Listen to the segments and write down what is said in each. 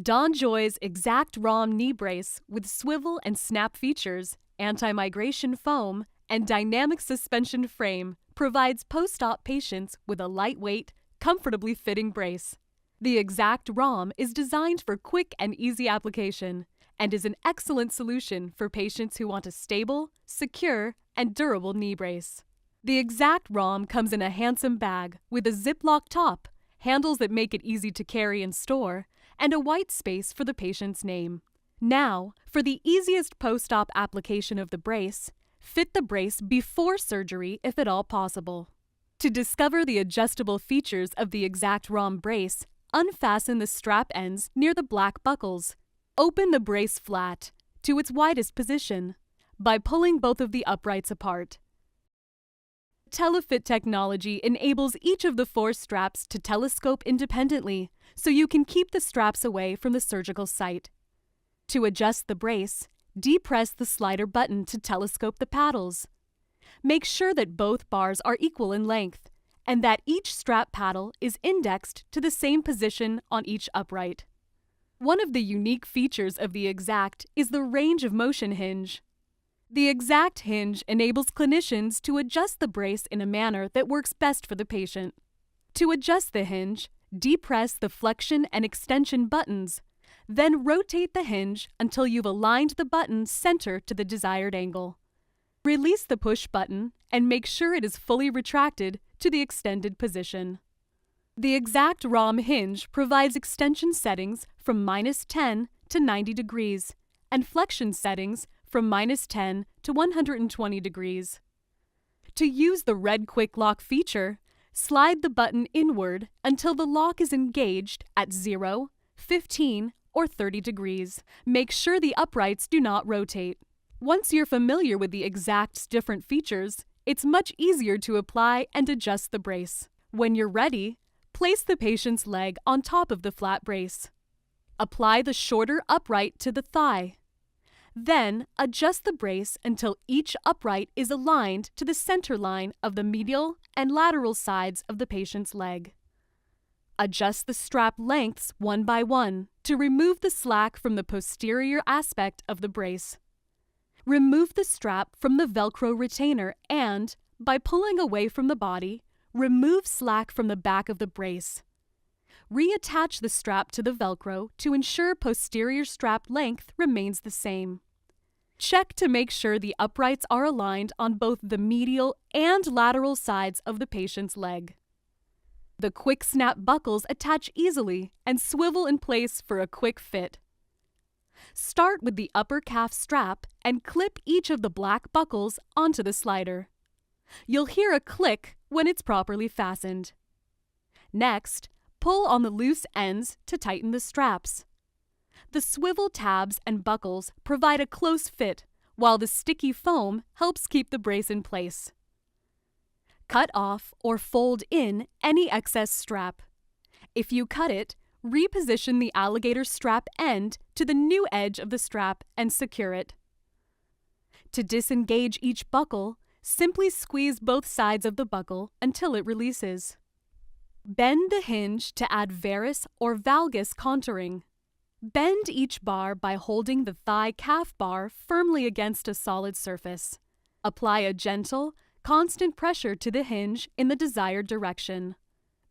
Donjoy's X-Act ROM Knee Brace with swivel and snap features, anti-migration foam, and dynamic suspension frame provides post-op patients with a lightweight, comfortably fitting brace. The X-Act ROM is designed for quick and easy application and is an excellent solution for patients who want a stable, secure, and durable knee brace. The X-Act ROM comes in a handsome bag with a Ziploc top, handles that make it easy to carry and store, and a white space for the patient's name. Now, for the easiest post-op application of the brace, fit the brace before surgery if at all possible. To discover the adjustable features of the X-Act ROM brace, unfasten the strap ends near the black buckles. Open the brace flat to its widest position by pulling both of the uprights apart. Telefit technology enables each of the 4 straps to telescope independently, so you can keep the straps away from the surgical site. To adjust the brace, depress the slider button to telescope the paddles. Make sure that both bars are equal in length, and that each strap paddle is indexed to the same position on each upright. One of the unique features of the X-Act is the range of motion hinge. The X-Act hinge enables clinicians to adjust the brace in a manner that works best for the patient. To adjust the hinge, depress the flexion and extension buttons, then rotate the hinge until you've aligned the button center to the desired angle. Release the push button and make sure it is fully retracted to the extended position. The X-Act ROM hinge provides extension settings from -10 to 90 degrees and flexion settings from -10 to 120 degrees. To use the red quick lock feature, slide the button inward until the lock is engaged at 0, 15, or 30 degrees. Make sure the uprights do not rotate. Once you're familiar with the X-Act's different features, it's much easier to apply and adjust the brace. When you're ready, place the patient's leg on top of the flat brace. Apply the shorter upright to the thigh. Then, adjust the brace until each upright is aligned to the center line of the medial and lateral sides of the patient's leg. Adjust the strap lengths one by one to remove the slack from the posterior aspect of the brace. Remove the strap from the Velcro retainer and, by pulling away from the body, remove slack from the back of the brace. Reattach the strap to the Velcro to ensure posterior strap length remains the same. Check to make sure the uprights are aligned on both the medial and lateral sides of the patient's leg. The quick snap buckles attach easily and swivel in place for a quick fit. Start with the upper calf strap and clip each of the black buckles onto the slider. You'll hear a click when it's properly fastened. Next, pull on the loose ends to tighten the straps. The swivel tabs and buckles provide a close fit, while the sticky foam helps keep the brace in place. Cut off or fold in any excess strap. If you cut it, reposition the alligator strap end to the new edge of the strap and secure it. To disengage each buckle, simply squeeze both sides of the buckle until it releases. Bend the hinge to add varus or valgus contouring. Bend each bar by holding the thigh-calf bar firmly against a solid surface. Apply a gentle, constant pressure to the hinge in the desired direction.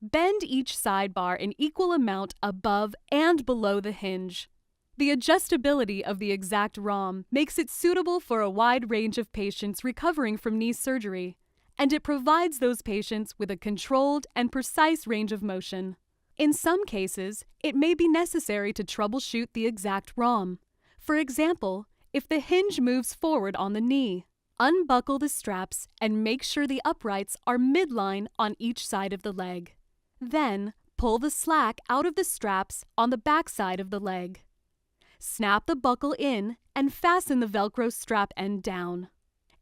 Bend each side bar an equal amount above and below the hinge. The adjustability of the X-Act ROM makes it suitable for a wide range of patients recovering from knee surgery, and it provides those patients with a controlled and precise range of motion. In some cases, it may be necessary to troubleshoot the X-Act ROM. For example, if the hinge moves forward on the knee, unbuckle the straps and make sure the uprights are midline on each side of the leg. Then, pull the slack out of the straps on the back side of the leg. Snap the buckle in and fasten the Velcro strap end down.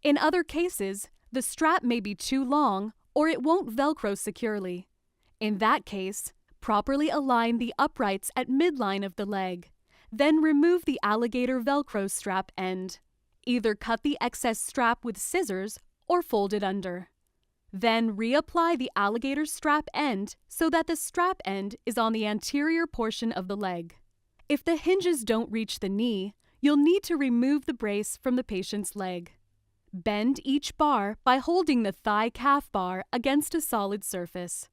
In other cases, the strap may be too long or it won't Velcro securely. In that case, properly align the uprights at midline of the leg. Then remove the alligator Velcro strap end. Either cut the excess strap with scissors or fold it under. Then reapply the alligator strap end so that the strap end is on the anterior portion of the leg. If the hinges don't reach the knee, you'll need to remove the brace from the patient's leg. Bend each bar by holding the thigh-calf bar against a solid surface.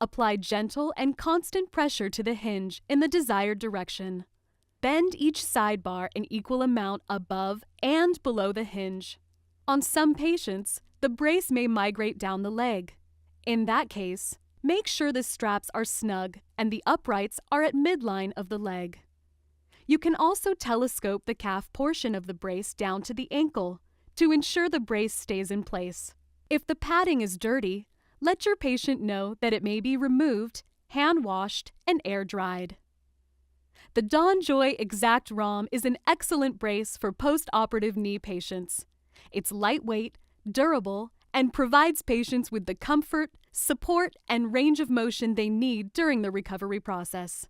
Apply gentle and constant pressure to the hinge in the desired direction. Bend each side bar an equal amount above and below the hinge. On some patients, the brace may migrate down the leg. In that case, make sure the straps are snug and the uprights are at midline of the leg. You can also telescope the calf portion of the brace down to the ankle to ensure the brace stays in place. If the padding is dirty, let your patient know that it may be removed, hand-washed, and air-dried. The Donjoy X-Act ROM is an excellent brace for post-operative knee patients. It's lightweight, durable, and provides patients with the comfort, support, and range of motion they need during the recovery process.